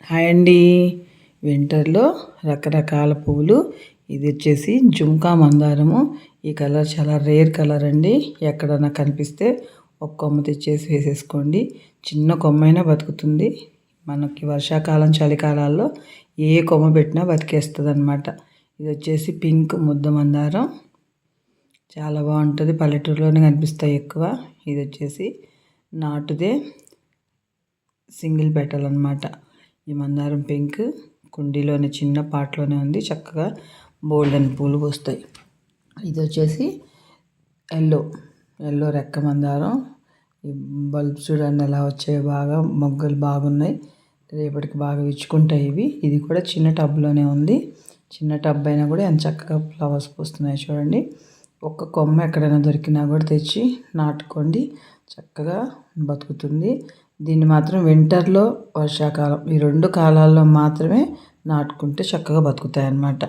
Hi అండి. వింటర్లో రకరకాల పువ్వులు. ఇది వచ్చేసి జుంకా మందారము. ఈ కలర్ చాలా రేర్ కలర్ అండి. ఎక్కడన్నా కనిపిస్తే ఒక కొమ్మ తెచ్చేసి వేసేసుకోండి. చిన్న కొమ్మైనా బతుకుతుంది. మనకి వర్షాకాలం చలికాలాల్లో ఏ కొమ్మ పెట్టినా బతికేస్తుంది అనమాట. ఇది వచ్చేసి పింక్ ముద్ద మందారం. చాలా బాగుంటుంది. పల్లెటూరులోనే కనిపిస్తాయి ఎక్కువ. ఇది వచ్చేసి నాటుదే సింగిల్ పెటల్ అనమాట. ఈ మందారం పింక్ కుండీలోనే చిన్న పాట్లోనే ఉంది. చక్కగా బోల్డెన్ పూలు పూస్తాయి. ఇది వచ్చేసి ఎల్లో రెక్క మందారం. ఈ బల్బ్ చూడండి ఎలా వచ్చాయి, బాగా మొగ్గలు బాగున్నాయి. రేపటికి బాగా విచ్చుకుంటాయి ఇవి. ఇది కూడా చిన్న టబ్లోనే ఉంది. చిన్న టబ్ అయినా కూడా ఎంత చక్కగా ఫ్లవర్స్ పూస్తున్నాయి చూడండి. ఒక్క కొమ్మ ఎక్కడైనా దొరికినా కూడా తెచ్చి నాటుకోండి, చక్కగా బతుకుతుంది. దీన్ని మాత్రం వింటర్లో, వర్షాకాలం ఈ రెండు కాలాల్లో మాత్రమే నాటుకుంటే చక్కగా బతుకుతాయి అన్నమాట.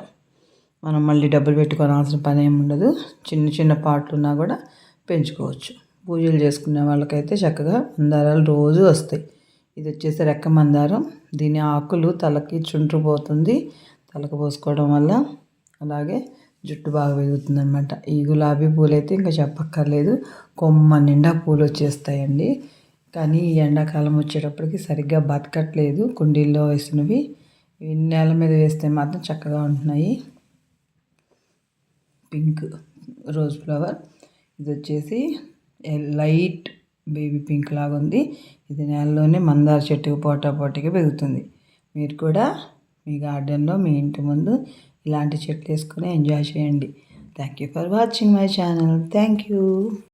మనం మళ్ళీ డబ్బులు పెట్టుకోవాల్సిన పని ఏమి ఉండదు. చిన్న చిన్న పాట్లు ఉన్నా కూడా పెంచుకోవచ్చు. పూజలు చేసుకునే వాళ్ళకైతే చక్కగా మందారాలు రోజు వస్తాయి. ఇది వచ్చేసి రెక్క మందారం. దీని ఆకులు తలకి చుండ్రు పోతుంది, తలకు పోసుకోవడం వల్ల. అలాగే జుట్టు బాగా పెరుగుతుంది అనమాట. ఈ గులాబీ పూలు అయితే ఇంకా చెప్పక్కర్లేదు, కొమ్మ నిండా పూలు వచ్చేస్తాయండి. కానీ ఈ ఎండాకాలం వచ్చేటప్పటికి సరిగ్గా బతకట్లేదు. కుండీల్లో వేసినవి నేల మీద వేస్తే మాత్రం చక్కగా ఉంటున్నాయి. Pink rose flower. ఇది వచ్చేసి లైట్ బేబీ పింక్ లాగా ఉంది. ఇది నేలలోనే మందార చెట్టుకు పోటాపోటీగా పెరుగుతుంది. మీరు కూడా మీ గార్డెన్లో, మీ ఇంటి ముందు ఇలాంటి చెట్లు వేసుకొని ఎంజాయ్ చేయండి. Thank you for watching my channel. Thank you.